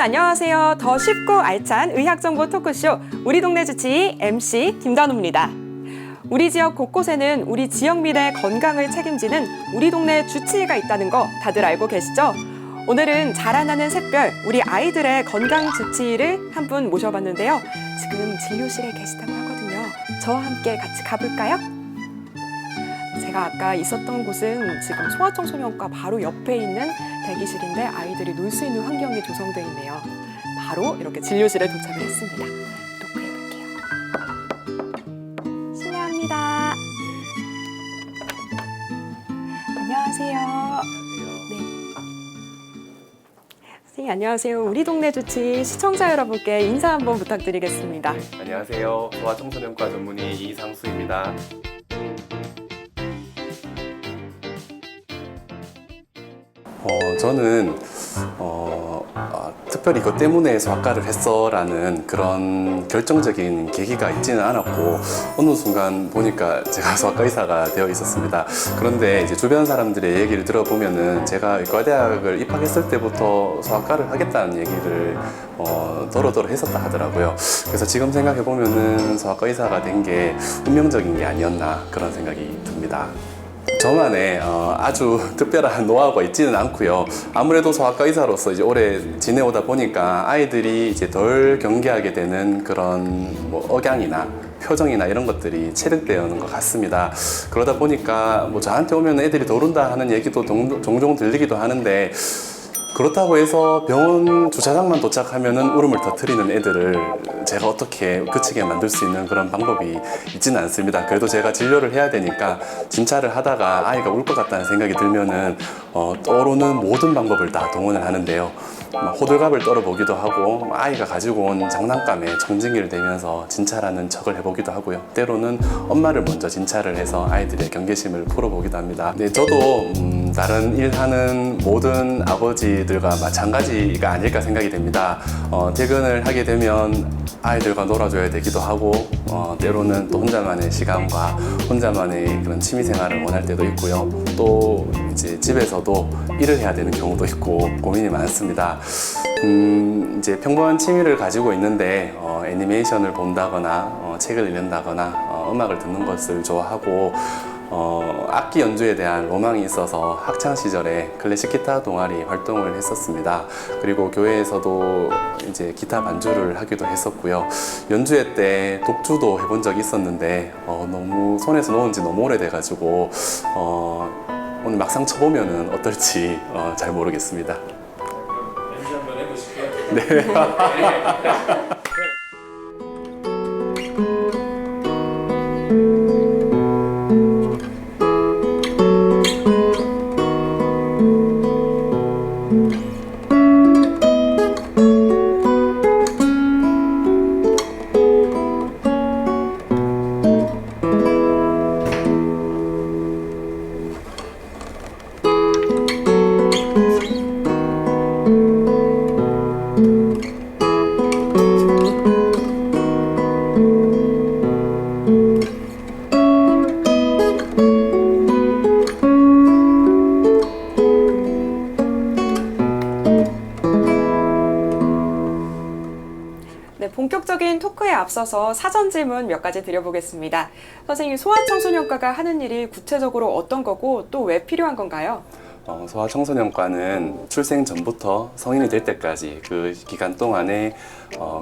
안녕하세요. 더 쉽고 알찬 의학정보 토크쇼 우리 동네 주치의 MC 김단우입니다. 우리 지역 곳곳에는 우리 지역민의 건강을 책임지는 우리 동네 주치의가 있다는 거 다들 알고 계시죠? 오늘은 자라나는 샛별 우리 아이들의 건강 주치의를 한 분 모셔봤는데요. 지금 진료실에 계시다고 하거든요. 저와 함께 같이 가볼까요? 제가 아까 있었던 곳은 지금 소아청소년과 바로 옆에 있는 대기실인데 아이들이 놀 수 있는 환경이 조성되어 있네요. 바로 이렇게 진료실에 도착을 했습니다. 노크해볼게요. 실례합니다. 안녕하세요. 네. 선생님 안녕하세요. 우리 동네 주치 시청자 여러분께 인사 한번 부탁드리겠습니다. 안녕하세요. 소아청소년과 전문의 이상수입니다. 저는 특별히 이것 때문에 소아과를 했어라는 그런 결정적인 계기가 있지는 않았고 어느 순간 보니까 제가 소아과 의사가 되어 있었습니다. 그런데 이제 주변 사람들의 얘기를 들어보면은 제가 의과대학을 입학했을 때부터 소아과를 하겠다는 얘기를 더러더러 했었다 하더라고요. 그래서 지금 생각해 보면은 소아과 의사가 된 게 운명적인 게 아니었나 그런 생각이 듭니다. 저만의 아주 특별한 노하우가 있지는 않고요. 아무래도 소아과 의사로서 이제 오래 지내오다 보니까 아이들이 이제 덜 경계하게 되는 그런 뭐 억양이나 표정이나 이런 것들이 체득되는 것 같습니다. 그러다 보니까 뭐 저한테 오면 애들이 덜 운다 하는 얘기도 종종 들리기도 하는데 그렇다고 해서 병원 주차장만 도착하면은 울음을 터뜨리는 애들을 제가 어떻게 그치게 만들 수 있는 그런 방법이 있지는 않습니다. 그래도 제가 진료를 해야 되니까 진찰을 하다가 아이가 울 것 같다는 생각이 들면은 떠오르는 모든 방법을 다 동원을 하는데요. 호들갑을 떨어보기도 하고 아이가 가지고 온 장난감에 청진기를 대면서 진찰하는 척을 해보기도 하고요. 때로는 엄마를 먼저 진찰을 해서 아이들의 경계심을 풀어보기도 합니다. 네, 저도 다른 일하는 모든 아버지들과 마찬가지가 아닐까 생각이 됩니다. 퇴근을 하게 되면 아이들과 놀아줘야 되기도 하고 때로는 또 혼자만의 시간과 혼자만의 그런 취미생활을 원할 때도 있고요. 또 이제 집에서도 일을 해야 되는 경우도 있고 고민이 많습니다. 이제 평범한 취미를 가지고 있는데 애니메이션을 본다거나 책을 읽는다거나 음악을 듣는 것을 좋아하고 악기 연주에 대한 로망이 있어서 학창 시절에 클래식 기타 동아리 활동을 했었습니다. 그리고 교회에서도 이제 기타 반주를 하기도 했었고요. 연주회 때 독주도 해본 적이 있었는데 너무 손에서 놓은 지 너무 오래돼가지고 오늘 막상 쳐보면은 어떨지 잘 모르겠습니다. 연주 한번 해보실게요. 네. 네, 본격적인 토크에 앞서서 사전 질문 몇 가지 드려보겠습니다. 선생님, 소아청소년과가 하는 일이 구체적으로 어떤 거고 또 왜 필요한 건가요? 소아청소년과는 출생 전부터 성인이 될 때까지 그 기간 동안에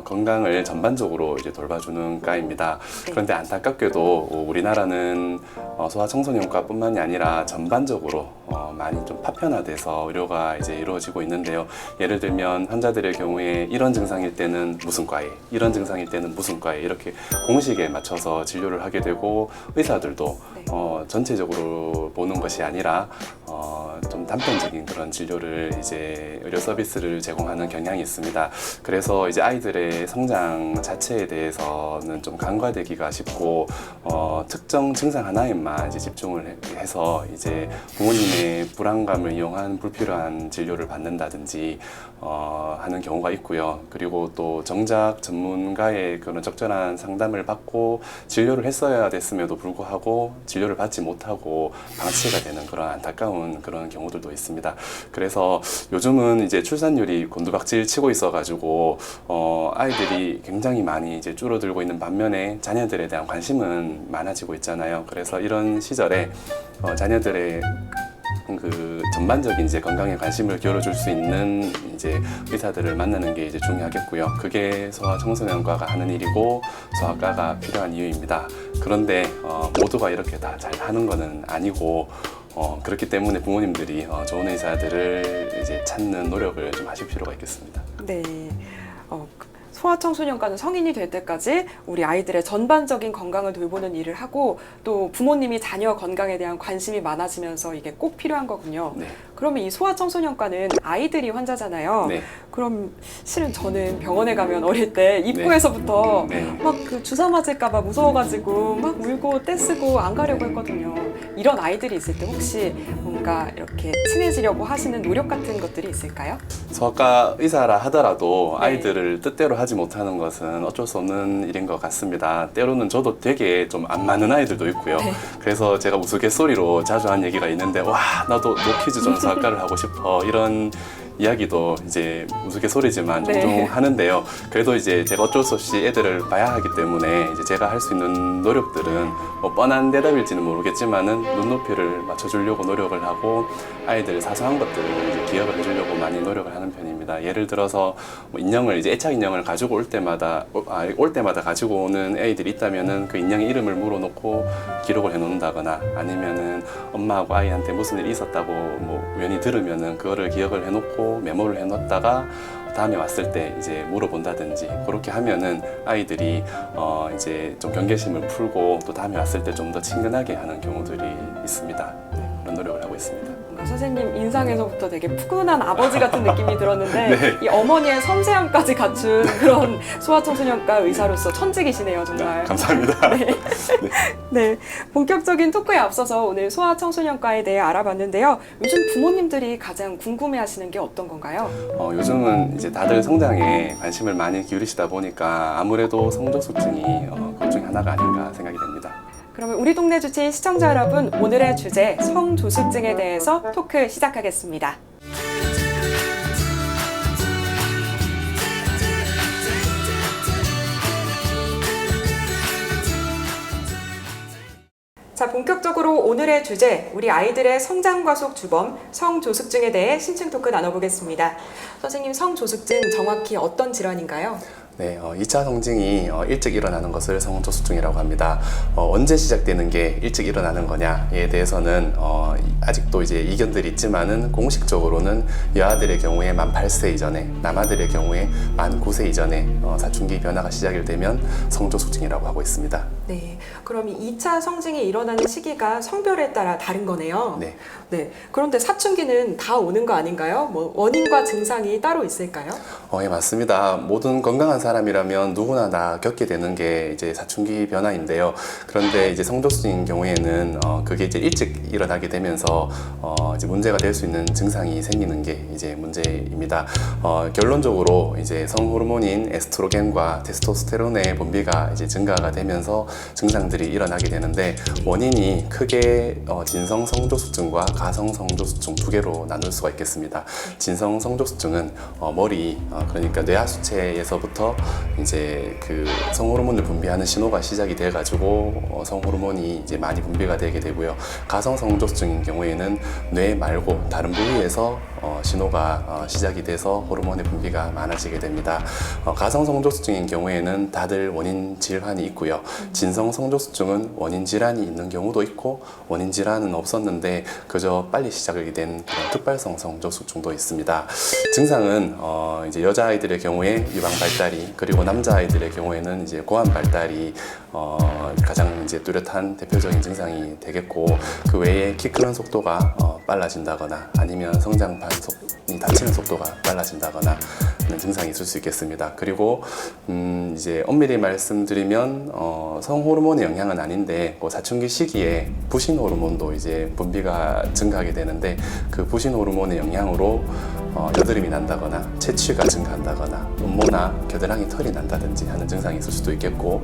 건강을 전반적으로 이제 돌봐주는 과입니다. 그런데 안타깝게도 우리나라는 소아청소년과뿐만이 아니라 전반적으로 많이 좀 파편화돼서 의료가 이제 이루어지고 있는데요. 예를 들면 환자들의 경우에 이런 증상일 때는 무슨 과에, 이런 증상일 때는 무슨 과에 이렇게 공식에 맞춰서 진료를 하게 되고 의사들도 전체적으로 보는 것이 아니라 좀 단편적인 그런 진료를 이제 의료 서비스를 제공하는 경향이 있습니다. 그래서 이제 아이들의 성장 자체에 대해서는 좀 간과되기가 쉽고 특정 증상 하나에만 이제 집중을 해서 이제 부모님의 불안감을 이용한 불필요한 진료를 받는다든지 하는 경우가 있고요. 그리고 또 정작 전문가의 그런 적절한 상담을 받고 진료를 했어야 됐음에도 불구하고 진료를 받지 못하고 방치가 되는 그런 안타까운 그런 경우들도 있습니다. 그래서 요즘은 이제 출산율이 곤두박질 치고 있어가지고 아이들이 굉장히 많이 이제 줄어들고 있는 반면에 자녀들에 대한 관심은 많아지고 있잖아요. 그래서 이런 시절에 자녀들의 그 전반적인 이제 건강에 관심을 기울여줄 수 있는 이제 의사들을 만나는 게 이제 중요하겠고요. 그게 소아청소년과가 하는 일이고 소아과가 필요한 이유입니다. 그런데 모두가 이렇게 다 잘 하는 거는 아니고 그렇기 때문에 부모님들이 좋은 의사들을 이제 찾는 노력을 좀 하실 필요가 있겠습니다. 네. 소아청소년과는 성인이 될 때까지 우리 아이들의 전반적인 건강을 돌보는 일을 하고 또 부모님이 자녀 건강에 대한 관심이 많아지면서 이게 꼭 필요한 거군요. 네. 그러면 이 소아청소년과는 아이들이 환자잖아요. 네. 그럼 실은 저는 병원에 가면 어릴 때 입구에서부터 네. 막 그 주사 맞을까 봐 무서워가지고 막 울고 떼쓰고 안 가려고 했거든요. 이런 아이들이 있을 때 혹시 뭔가 이렇게 친해지려고 하시는 노력 같은 것들이 있을까요? 소아과 의사라 하더라도 네. 아이들을 뜻대로 하지 못하는 것은 어쩔 수 없는 일인 것 같습니다. 때로는 저도 되게 좀 안 맞는 아이들도 있고요. 네. 그래서 제가 우스갯소리로 자주 하는 얘기가 있는데 와 나도 노키즈 존 소아과를 하고 싶어 이런 이야기도 이제 우스갯소리지만 종종 네. 하는데요. 그래도 이제 제가 어쩔 수 없이 애들을 봐야 하기 때문에 이제 제가 할 수 있는 노력들은 뭐 뻔한 대답일지는 모르겠지만은 눈높이를 맞춰주려고 노력을 하고 아이들 사소한 것들을 이제 기억을 해주려고 많이 노력을 하는 편입니다. 예를 들어서 뭐 인형을 이제 애착 인형을 가지고 올 때마다 가지고 오는 애들이 있다면은 그 인형의 이름을 물어놓고 기록을 해놓는다거나 아니면은 엄마하고 아이한테 무슨 일이 있었다고 뭐 우연히 들으면은 그거를 기억을 해놓고 메모를 해놓다가 다음에 왔을 때 이제 물어본다든지 그렇게 하면은 아이들이 이제 좀 경계심을 풀고 또 다음에 왔을 때 좀 더 친근하게 하는 경우들이 있습니다. 네, 그런 노력을 하고 있습니다. 뭔가 선생님 인상에서부터 되게 푸근한 아버지 같은 느낌이 들었는데 네. 이 어머니의 섬세함까지 갖춘 그런 소아청소년과 의사로서 천직이시네요, 정말. 감사합니다. 네, 본격적인 토크에 앞서서 오늘 소아청소년과에 대해 알아봤는데요. 요즘 부모님들이 가장 궁금해하시는 게 어떤 건가요? 요즘은 이제 다들 성장에 관심을 많이 기울이시다 보니까 아무래도 성조숙증이 그것 중에 하나가 아닌가 생각이 됩니다. 그러면 우리 동네 주치 시청자 여러분, 오늘의 주제 성조숙증에 대해서 토크 시작하겠습니다. 자, 본격적으로 오늘의 주제, 우리 아이들의 성장 과속 주범, 성조숙증에 대해 심층 토크 나눠보겠습니다. 선생님, 성조숙증 정확히 어떤 질환인가요? 네, 2차 성징이 일찍 일어나는 것을 성조숙증이라고 합니다. 언제 시작되는 게 일찍 일어나는 거냐에 대해서는 아직도 이제 이견들이 있지만은 공식적으로는 여아들의 경우에 만 8세 이전에, 남아들의 경우에 만 9세 이전에 사춘기 변화가 시작이 되면 성조숙증이라고 하고 있습니다. 네, 그럼 이 2차 성징이 일어나는 시기가 성별에 따라 다른 거네요. 네. 네, 그런데 사춘기는 다 오는 거 아닌가요? 뭐 원인과 증상이 따로 있을까요? 예, 맞습니다. 모든 건강한 사람이라면 누구나 다 겪게 되는 게 이제 사춘기 변화인데요. 그런데 이제 성조숙증인 경우에는 그게 이제 일찍 일어나게 되면서 이제 문제가 될 수 있는 증상이 생기는 게 이제 문제입니다. 결론적으로 이제 성호르몬인 에스트로겐과 테스토스테론의 분비가 이제 증가가 되면서 증상들이 일어나게 되는데 원인이 크게 진성 성조숙증과 가성 성조숙증 두 개로 나눌 수가 있겠습니다. 진성 성조숙증은 머리 그러니까 뇌하수체에서부터 이제 그 성호르몬을 분비하는 신호가 시작이 돼가지고 성호르몬이 이제 많이 분비가 되게 되고요. 가성 성조숙증인 경우에는 뇌 말고 다른 부위에서 신호가 시작이 돼서 호르몬의 분비가 많아지게 됩니다. 가성 성조숙증인 경우에는 다들 원인 질환이 있고요. 진성 성조숙증은 원인 질환이 있는 경우도 있고 원인 질환은 없었는데 그저 빨리 시작이 된 그런 특발성 성조숙증도 있습니다. 증상은 이제 여자아이들의 경우에 유방 발달이 그리고 남자아이들의 경우에는 이제 고환 발달이 가장 이제 뚜렷한 대표적인 증상이 되겠고 그 외에 키 크는 속도가 빨라진다거나 아니면 성장 반속이 닫히는 속도가 빨라진다거나 하는 증상이 있을 수 있겠습니다. 그리고 이제 엄밀히 말씀드리면 성호르몬의 영향은 아닌데 사춘기 시기에 부신 호르몬도 이제 분비가 증가하게 되는데 그 부신 호르몬의 영향으로 여드름이 난다거나 체취가 증가한다거나 음모나 겨드랑이 털이 난다든지 하는 증상이 있을 수도 있겠고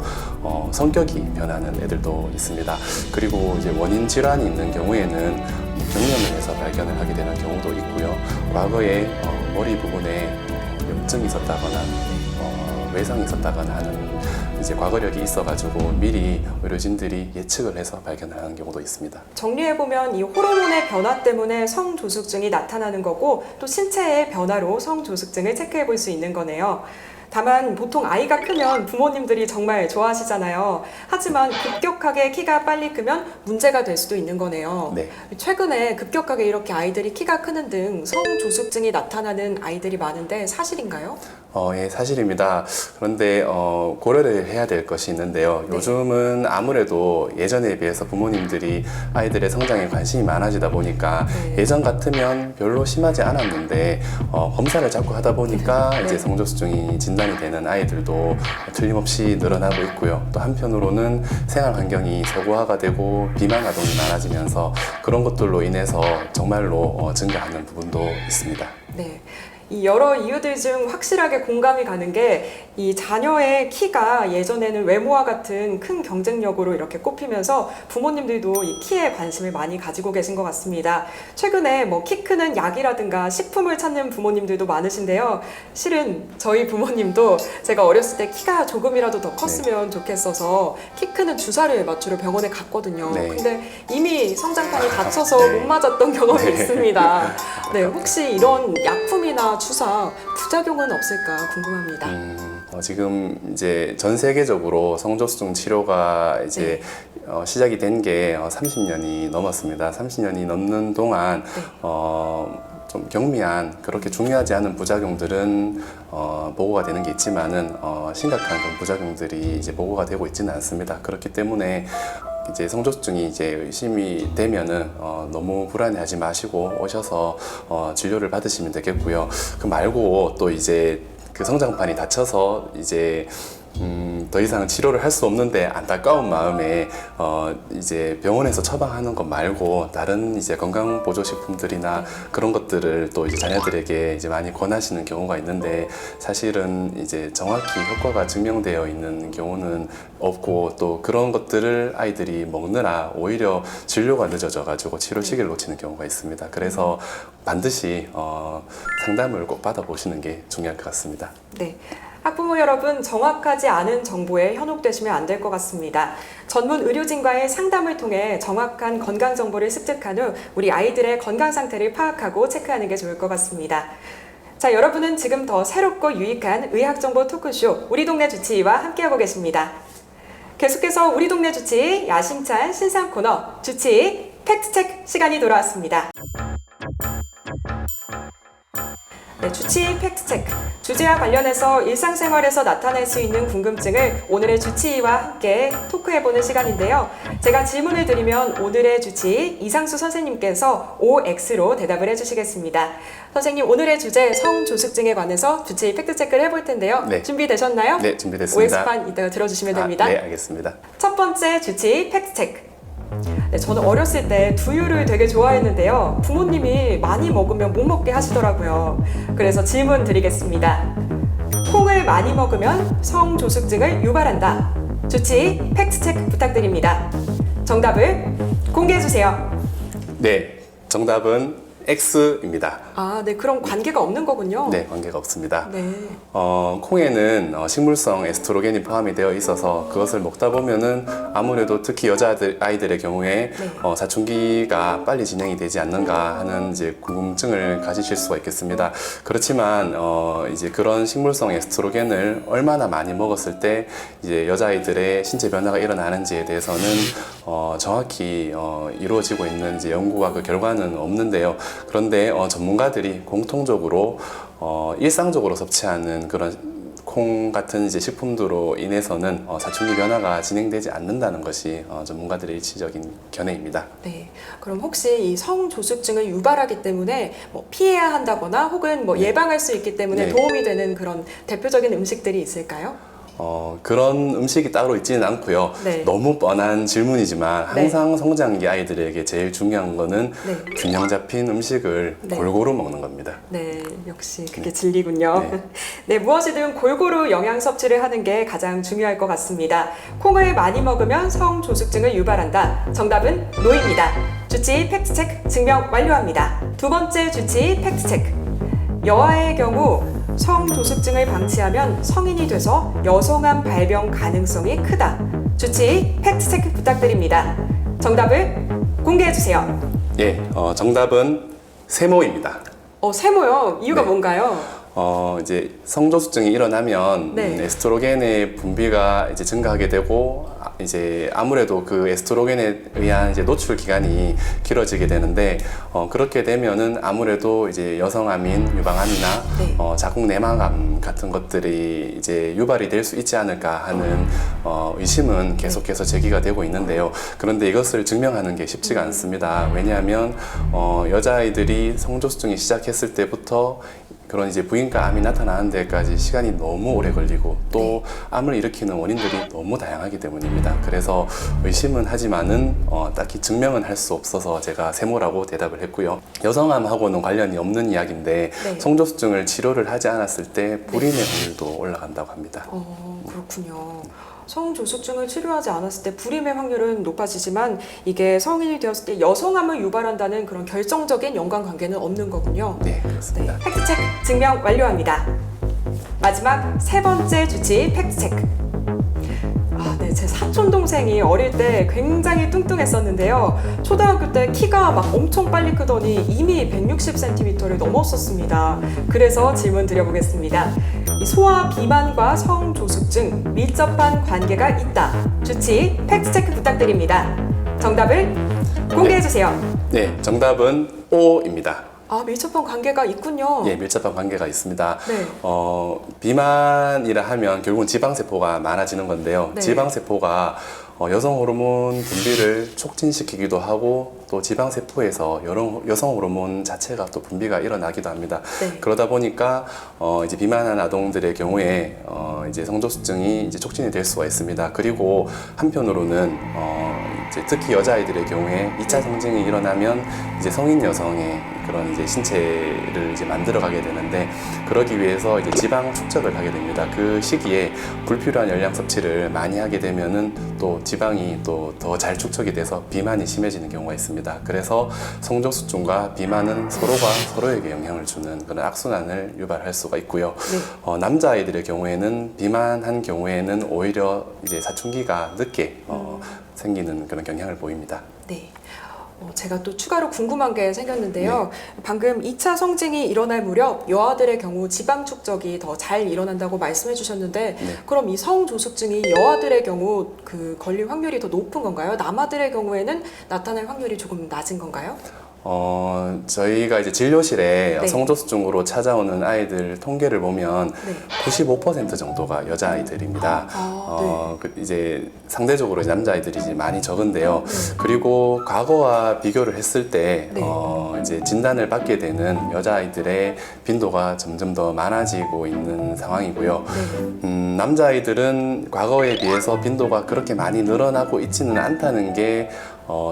성격이 변하는 애들도 있습니다. 그리고 이제 원인 질환이 있는 경우에는 경련에서 발견을 하게 되는 경우도 있고요. 과거에 머리 부분에 염증이 있었다거나 외상이 있었다거나 하는 이제 과거력이 있어가지고 미리 의료진들이 예측을 해서 발견을 하는 경우도 있습니다. 정리해보면 이 호르몬의 변화 때문에 성조숙증이 나타나는 거고 또 신체의 변화로 성조숙증을 체크해볼 수 있는 거네요. 다만 보통 아이가 크면 부모님들이 정말 좋아하시잖아요. 하지만 급격하게 키가 빨리 크면 문제가 될 수도 있는 거네요. 네. 최근에 급격하게 이렇게 아이들이 키가 크는 등 성조숙증이 나타나는 아이들이 많은데 사실인가요? 예, 사실입니다. 그런데 고려를 해야 될 것이 있는데요. 네. 요즘은 아무래도 예전에 비해서 부모님들이 아이들의 성장에 관심이 많아지다 보니까 네. 예전 같으면 별로 심하지 않았는데 검사를 자꾸 하다 보니까 네. 이제 성조숙증이 진단이 되는 아이들도 틀림없이 늘어나고 있고요. 또 한편으로는 생활 환경이 서구화가 되고 비만 아동이 많아지면서 그런 것들로 인해서 정말로 증가하는 부분도 있습니다. 네. 이 여러 이유들 중 확실하게 공감이 가는 게 이 자녀의 키가 예전에는 외모와 같은 큰 경쟁력으로 이렇게 꼽히면서 부모님들도 이 키에 관심을 많이 가지고 계신 것 같습니다. 최근에 뭐 키 크는 약이라든가 식품을 찾는 부모님들도 많으신데요. 실은 저희 부모님도 제가 어렸을 때 키가 조금이라도 더 컸으면 좋겠어서 키 크는 주사를 맞추러 병원에 갔거든요. 네. 근데 이미 성장판이 다쳐서 네. 못 맞았던 경험이 네. 있습니다. 네, 혹시 이런 약품이나 주사 부작용은 없을까 궁금합니다. 지금 이제 전 세계적으로 성조숙증 치료가 이제 시작이 된 게 30년이 넘었습니다. 30년이 넘는 동안 좀 경미한 그렇게 중요하지 않은 부작용들은 보고가 되는 게 있지만은 심각한 그런 부작용들이 이제 보고가 되고 있지는 않습니다. 그렇기 때문에 이제 성조숙증이 이제 의심이 되면은 너무 불안해하지 마시고 오셔서 진료를 받으시면 되겠고요. 그 말고 또 이제 그 성장판이 다쳐서 이제 더 이상 치료를 할 수 없는데 안타까운 마음에 이제 병원에서 처방하는 것 말고 다른 이제 건강 보조식품들이나 그런 것들을 또 이제 자녀들에게 이제 많이 권하시는 경우가 있는데 사실은 이제 정확히 효과가 증명되어 있는 경우는 없고 또 그런 것들을 아이들이 먹느라 오히려 진료가 늦어져 가지고 치료 시기를 놓치는 경우가 있습니다. 그래서 반드시 상담을 꼭 받아보시는 게 중요할 것 같습니다. 네. 학부모 여러분, 정확하지 않은 정보에 현혹되시면 안 될 것 같습니다. 전문 의료진과의 상담을 통해 정확한 건강 정보를 습득한 후 우리 아이들의 건강 상태를 파악하고 체크하는 게 좋을 것 같습니다. 자, 여러분은 지금 더 새롭고 유익한 의학정보 토크쇼 우리 동네 주치의와 함께하고 계십니다. 계속해서 우리 동네 주치의 야심찬 신상 코너 주치의 팩트체크 시간이 돌아왔습니다. 네, 주치의 팩트체크. 주제와 관련해서 일상생활에서 나타날 수 있는 궁금증을 오늘의 주치의와 함께 토크해보는 시간인데요. 제가 질문을 드리면 오늘의 주치의 이상수 선생님께서 OX로 대답을 해주시겠습니다. 선생님, 오늘의 주제 성조숙증에 관해서 주치의 팩트체크를 해볼 텐데요. 네. 준비되셨나요? 네, 준비됐습니다. OX판 이따가 들어주시면 됩니다. 네, 알겠습니다. 첫 번째 주치의 팩트체크. 네, 저는 어렸을 때 두유를 되게 좋아했는데요. 부모님이 많이 먹으면 못 먹게 하시더라고요. 그래서 질문 드리겠습니다. 콩을 많이 먹으면 성조숙증을 유발한다. 주치의 팩트체크 부탁드립니다. 정답을 공개해주세요. 네, 정답은 X입니다. 아, 네, 그럼 관계가 없는 거군요. 네, 관계가 없습니다. 네. 콩에는 식물성 에스트로겐이 포함이 되어 있어서 그것을 먹다 보면은 아무래도 특히 아이들의 경우에 네. 사춘기가 빨리 진행이 되지 않는가 하는 이제 궁금증을 가지실 수가 있겠습니다. 그렇지만 이제 그런 식물성 에스트로겐을 얼마나 많이 먹었을 때 이제 여자아이들의 신체 변화가 일어나는지에 대해서는 정확히 이루어지고 있는 이제 연구와 그 결과는 없는데요. 그런데 전문가들이 공통적으로 일상적으로 섭취하는 그런 콩 같은 이제 식품들로 인해서는 사춘기 변화가 진행되지 않는다는 것이 전문가들의 일치적인 견해입니다. 네. 그럼 혹시 이 성조숙증을 유발하기 때문에 뭐 피해야 한다거나 혹은 뭐 예방할 수 있기 때문에 네. 도움이 되는 그런 대표적인 음식들이 있을까요? 그런 음식이 따로 있지는 않고요. 네. 너무 뻔한 질문이지만 항상 성장기 아이들에게 제일 중요한 거는 네. 균형 잡힌 음식을 네. 골고루 먹는 겁니다. 네, 역시 그게 진리군요. 네. 네, 무엇이든 골고루 영양 섭취를 하는 게 가장 중요할 것 같습니다. 콩을 많이 먹으면 성조숙증을 유발한다. 정답은 노입니다. 주치의 팩트체크 증명 완료합니다. 두 번째 주치의 팩트체크. 여아의 경우 성조숙증을 방치하면 성인이 돼서 여성암 발병 가능성이 크다. 주치의 팩트체크 부탁드립니다. 정답을 공개해주세요. 예, 정답은 세모입니다. 세모요. 이유가 네. 뭔가요? 이제 성조숙증이 일어나면 네. 에스트로겐의 분비가 이제 증가하게 되고 이제 아무래도 그 에스트로겐에 의한 이제 노출 기간이 길어지게 되는데 그렇게 되면은 아무래도 이제 여성암인 유방암이나 네. 자궁 내막암 같은 것들이 이제 유발이 될 수 있지 않을까 하는 의심은 계속해서 제기가 되고 있는데요. 그런데 이것을 증명하는 게 쉽지가 않습니다. 왜냐하면 여자아이들이 성조숙증이 시작했을 때부터 그런 이제 부인과 암이 나타나는 데까지 시간이 너무 오래 걸리고 또 암을 일으키는 원인들이 너무 다양하기 때문입니다. 그래서 의심은 하지만은 딱히 증명은 할 수 없어서 제가 세모라고 대답을 했고요. 여성암하고는 관련이 없는 이야기인데 네. 성조숙증을 치료를 하지 않았을 때 불임의 확률도 올라간다고 합니다. 그렇군요. 성조숙증을 치료하지 않았을 때 불임의 확률은 높아지지만 이게 성인이 되었을 때 여성암을 유발한다는 그런 결정적인 연관관계는 없는 거군요. 네, 그렇습니다. 팩트체크 증명 완료합니다. 마지막 세 번째 주치 팩트체크. 네, 제 사촌 동생이 어릴 때 굉장히 뚱뚱했었는데요. 초등학교 때 키가 막 엄청 빨리 크더니 이미 160cm를 넘었었습니다. 그래서 질문 드려보겠습니다. 이 소아 비만과 성조숙증 밀접한 관계가 있다. 주치 팩트체크 부탁드립니다. 정답을 공개해주세요. 네, 정답은 O입니다. 밀접한 관계가 있군요. 예, 밀접한 관계가 있습니다. 네. 비만이라 하면 결국은 지방세포가 많아지는 건데요. 네. 지방세포가 여성 호르몬 분비를 촉진시키기도 하고 또 지방세포에서 여성 호르몬 자체가 또 분비가 일어나기도 합니다. 네. 그러다 보니까 이제 비만한 아동들의 경우에 이제 성조숙증이 이제 촉진이 될 수가 있습니다. 그리고 한편으로는 이제 특히 여자아이들의 경우에 2차 성징이 일어나면 이제 성인 여성의 그런 이제 신체를 이제 만들어가게 되는데 그러기 위해서 이제 지방 축적을 하게 됩니다. 그 시기에 불필요한 열량 섭취를 많이 하게 되면은 또 지방이 또 더 잘 축적이 돼서 비만이 심해지는 경우가 있습니다. 그래서 성조숙증과 비만은 서로가 서로에게 영향을 주는 그런 악순환을 유발할 수가 있고요. 네. 남자아이들의 경우에는 비만한 경우에는 오히려 이제 사춘기가 늦게 생기는 그런 경향을 보입니다. 네. 제가 또 추가로 궁금한 게 생겼는데요. 방금 2차 성징이 일어날 무렵 여아들의 경우 지방 축적이 더 잘 일어난다고 말씀해 주셨는데 그럼 이 성조숙증이 여아들의 경우 그 걸릴 확률이 더 높은 건가요? 남아들의 경우에는 나타날 확률이 조금 낮은 건가요? 저희가 이제 진료실에 네. 성조숙증으로 찾아오는 아이들 통계를 보면 95% 정도가 여자아이들입니다. 이제 상대적으로 남자아이들이 이제 많이 적은데요. 그리고 과거와 비교를 했을 때 이제 진단을 받게 되는 여자아이들의 빈도가 점점 더 많아지고 있는 상황이고요. 남자아이들은 과거에 비해서 빈도가 그렇게 많이 늘어나고 있지는 않다는 게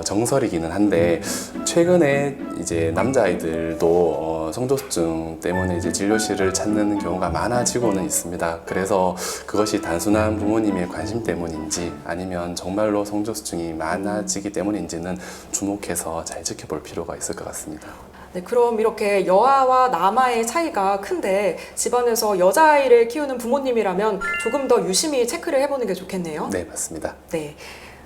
정설이기는 한데 최근에 이제 남자아이들도 성조숙증 때문에 이제 진료실을 찾는 경우가 많아지고는 있습니다. 그래서 그것이 단순한 부모님의 관심 때문인지 아니면 정말로 성조숙증이 많아지기 때문인지는 주목해서 잘 지켜볼 필요가 있을 것 같습니다. 네, 그럼 이렇게 여아와 남아의 차이가 큰데 집안에서 여자아이를 키우는 부모님이라면 조금 더 유심히 체크를 해보는 게 좋겠네요. 네, 맞습니다. 네.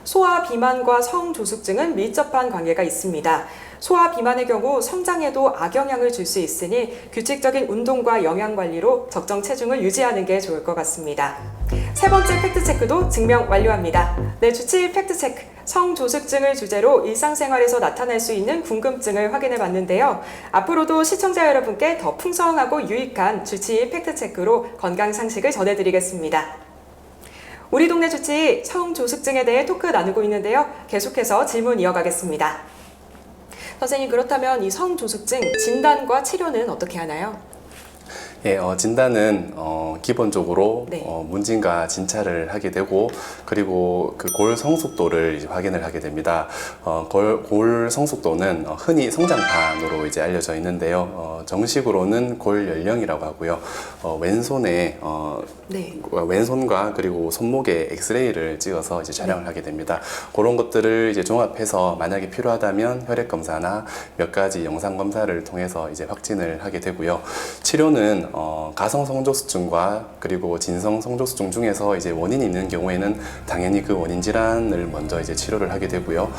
소아 비만과 성조숙증은 밀접한 관계가 있습니다. 소아 비만의 경우 성장에도 악영향을 줄 수 있으니 규칙적인 운동과 영양 관리로 적정 체중을 유지하는 게 좋을 것 같습니다. 세 번째 팩트체크도 증명 완료합니다. 네, 주치의 팩트체크. 성조숙증을 주제로 일상생활에서 나타날 수 있는 궁금증을 확인해 봤는데요. 앞으로도 시청자 여러분께 더 풍성하고 유익한 주치의 팩트체크로 건강 상식을 전해드리겠습니다. 우리 동네 주치 성조숙증에 대해 토크 나누고 있는데요. 계속해서 질문 이어가겠습니다. 선생님, 그렇다면 이 성조숙증 진단과 치료는 어떻게 하나요? 예, 진단은 기본적으로 네. 문진과 진찰을 하게 되고 그리고 그 골 성숙도를 이제 확인을 하게 됩니다. 골 성숙도는 흔히 성장판으로 이제 알려져 있는데요. 정식으로는 골 연령이라고 하고요. 왼손에 네. 왼손과 그리고 손목에 엑스레이를 찍어서 이제 촬영을 하게 됩니다. 그런 것들을 이제 종합해서 만약에 필요하다면 혈액 검사나 몇 가지 영상 검사를 통해서 이제 확진을 하게 되고요. 치료는 가성 성조수증과 그리고 진성 성조수증 중에서 이제 원인이 있는 경우에는 당연히 그 원인 질환을 먼저 이제 치료를 하게 되고요.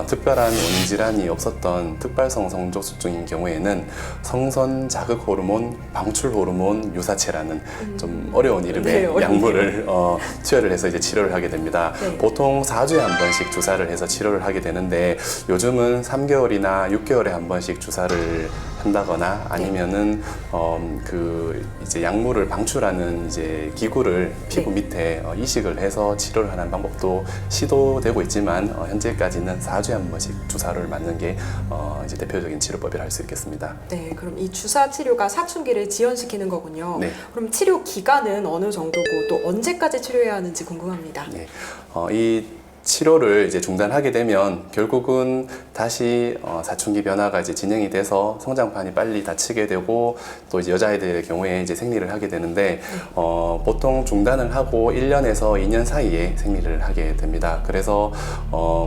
특별한 원인 질환이 없었던 특발성 성조수증인 경우에는 성선 자극 호르몬, 방출 호르몬 유사체라는 좀 어려운 이름의 네, 어렵네요. 약물을 투여를 해서 이제 치료를 하게 됩니다. 네. 보통 4주에 한 번씩 주사를 해서 치료를 하게 되는데 요즘은 3개월이나 6개월에 한 번씩 주사를 한다거나 아니면은 그 이제 약물을 방출하는 이제 기구를 피부 밑에 이식을 해서 치료를 하는 방법도 시도되고 있지만 현재까지는 4주에 한 번씩 주사를 맞는 게 이제 대표적인 치료법이라 할 수 있겠습니다. 네, 그럼 이 주사 치료가 사춘기를 지연시키는 거군요. 네. 그럼 치료 기간은 어느 정도고 또 언제까지 치료해야 하는지 궁금합니다. 네, 이 치료를 이제 중단하게 되면 결국은 다시 사춘기 변화가 이제 진행이 돼서 성장판이 빨리 닫히게 되고 또 이제 여자아이들의 경우에 이제 생리를 하게 되는데 보통 중단을 하고 1년에서 2년 사이에 생리를 하게 됩니다. 그래서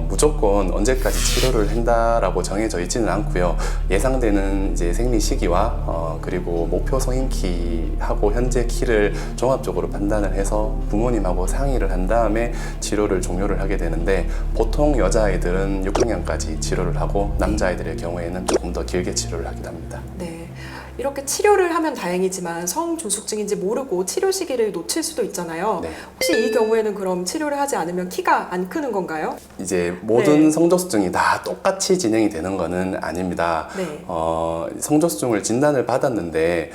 무조건 언제까지 치료를 한다라고 정해져 있지는 않고요. 예상되는 이제 생리 시기와 그리고 목표 성인키하고 현재 키를 종합적으로 판단을 해서 부모님하고 상의를 한 다음에 치료를 종료를 하게 되는데 보통 여자아이들은 6학년까지 치료를 하고 남자아이들의 경우에는 조금 더 길게 치료를 하기도 합니다. 네. 이렇게 치료를 하면 다행이지만 성조숙증인지 모르고 치료 시기를 놓칠 수도 있잖아요. 네. 혹시 이 경우에는 그럼 치료를 하지 않으면 키가 안 크는 건가요? 이제 모든 네. 성조수증이 다 똑같이 진행이 되는 것은 아닙니다. 네. 성조수증을 진단을 받았는데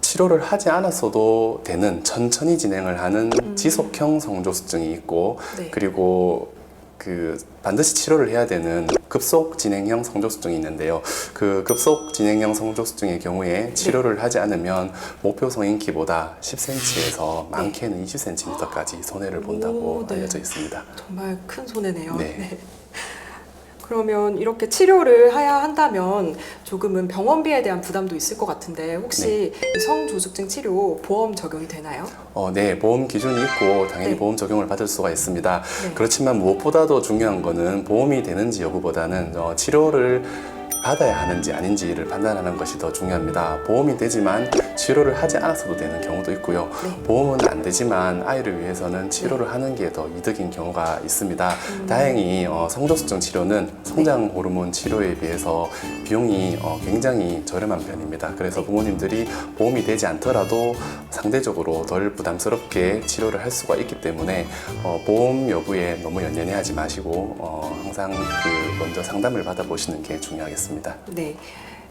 치료를 하지 않았어도 되는 천천히 진행을 하는 지속형 성조수증이 있고 네. 그리고 그 반드시 치료를 해야 되는 급속 진행형 성조수증이 있는데요. 그 급속 진행형 성조수증의 경우에 치료를 하지 않으면 목표 성인키보다 10cm에서 많게는 20cm까지 손해를 본다고 오, 네. 알려져 있습니다. 정말 큰 손해네요. 네. 그러면 이렇게 치료를 해야 한다면 조금은 병원비에 대한 부담도 있을 것 같은데 혹시 이 성조숙증 치료 보험 적용이 되나요? 네, 보험 기준이 있고 당연히 네. 보험 적용을 받을 수가 있습니다. 네. 그렇지만 무엇보다도 중요한 거는 보험이 되는지 여부보다는 치료를 받아야 하는지 아닌지를 판단하는 것이 더 중요합니다. 보험이 되지만 치료를 하지 않았어도 되는 경우도 있고요. 네. 보험은 안 되지만 아이를 위해서는 치료를 하는 게 더 이득인 경우가 있습니다. 다행히 성조수증 치료는 성장 호르몬 치료에 비해서 비용이 굉장히 저렴한 편입니다. 그래서 부모님들이 보험이 되지 않더라도 상대적으로 덜 부담스럽게 치료를 할 수가 있기 때문에 보험 여부에 너무 연연해하지 마시고 항상 먼저 상담을 받아보시는 게 중요하겠습니다. 네.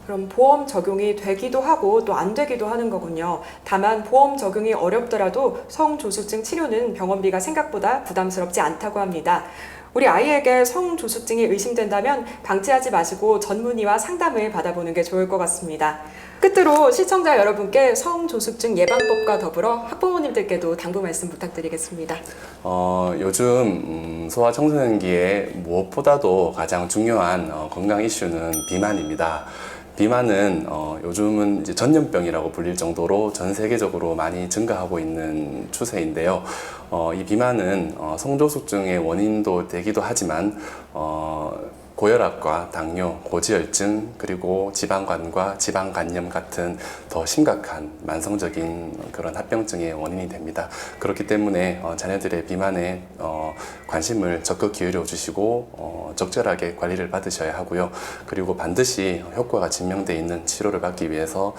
그럼 보험 적용이 되기도 하고 또 안 되기도 하는 거군요. 다만 보험 적용이 어렵더라도 성조숙증 치료는 병원비가 생각보다 부담스럽지 않다고 합니다. 우리 아이에게 성조숙증이 의심된다면 방치하지 마시고 전문의와 상담을 받아보는 게 좋을 것 같습니다. 끝으로 시청자 여러분께 성조숙증 예방법과 더불어 학부모님들께도 당부 말씀 부탁드리겠습니다. 요즘 소아 청소년기에 무엇보다도 가장 중요한 건강 이슈는 비만입니다. 비만은 요즘은 이제 전염병이라고 불릴 정도로 전 세계적으로 많이 증가하고 있는 추세인데요. 이 비만은 성조숙증의 원인도 되기도 하지만 고혈압과 당뇨, 고지혈증, 그리고 지방간과 지방간염 같은 더 심각한 만성적인 그런 합병증의 원인이 됩니다. 그렇기 때문에 자녀들의 비만에 관심을 적극 기울여 주시고 적절하게 관리를 받으셔야 하고요. 그리고 반드시 효과가 증명되어 있는 치료를 받기 위해서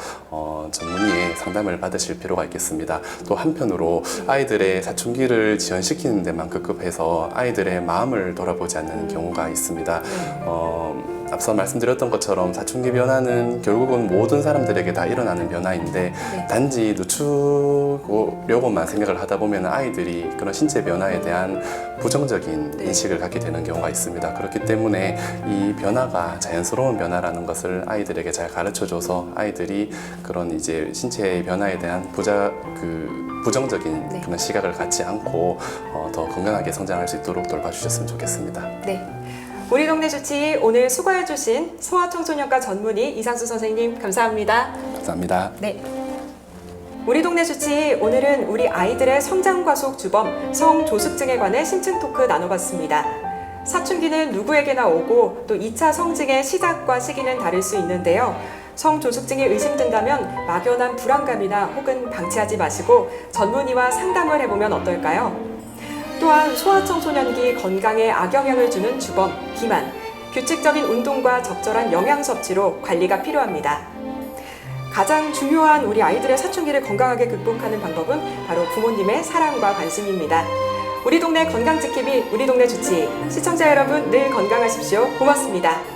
전문의의 상담을 받으실 필요가 있겠습니다. 또 한편으로 아이들의 사춘기를 지연시키는 데만 급급해서 아이들의 마음을 돌아보지 않는 경우가 있습니다. 앞서 말씀드렸던 것처럼 사춘기 변화는 결국은 모든 사람들에게 다 일어나는 변화인데 네. 단지 늦추려고만 생각을 하다 보면 아이들이 그런 신체 변화에 대한 부정적인 네. 인식을 갖게 되는 경우가 있습니다. 그렇기 때문에 이 변화가 자연스러운 변화라는 것을 아이들에게 잘 가르쳐줘서 아이들이 그런 이제 신체의 변화에 대한 부정적인 네. 그런 시각을 갖지 않고 더 건강하게 성장할 수 있도록 돌봐주셨으면 좋겠습니다. 네. 우리 동네 주치 오늘 수고해주신 소아청소년과 전문의 이상수 선생님 감사합니다. 감사합니다. 네. 우리 동네 주치 오늘은 우리 아이들의 성장 과속 주범 성조숙증에 관해 심층 토크 나눠봤습니다. 사춘기는 누구에게나 오고 또 2차 성징의 시작과 시기는 다를 수 있는데요. 성조숙증이 의심된다면 막연한 불안감이나 혹은 방치하지 마시고 전문의와 상담을 해보면 어떨까요? 또한 소아청소년기 건강에 악영향을 주는 주범, 비만, 규칙적인 운동과 적절한 영양 섭취로 관리가 필요합니다. 가장 중요한 우리 아이들의 사춘기를 건강하게 극복하는 방법은 바로 부모님의 사랑과 관심입니다. 우리 동네 건강지킴이 우리 동네 주치 시청자 여러분 늘 건강하십시오. 고맙습니다.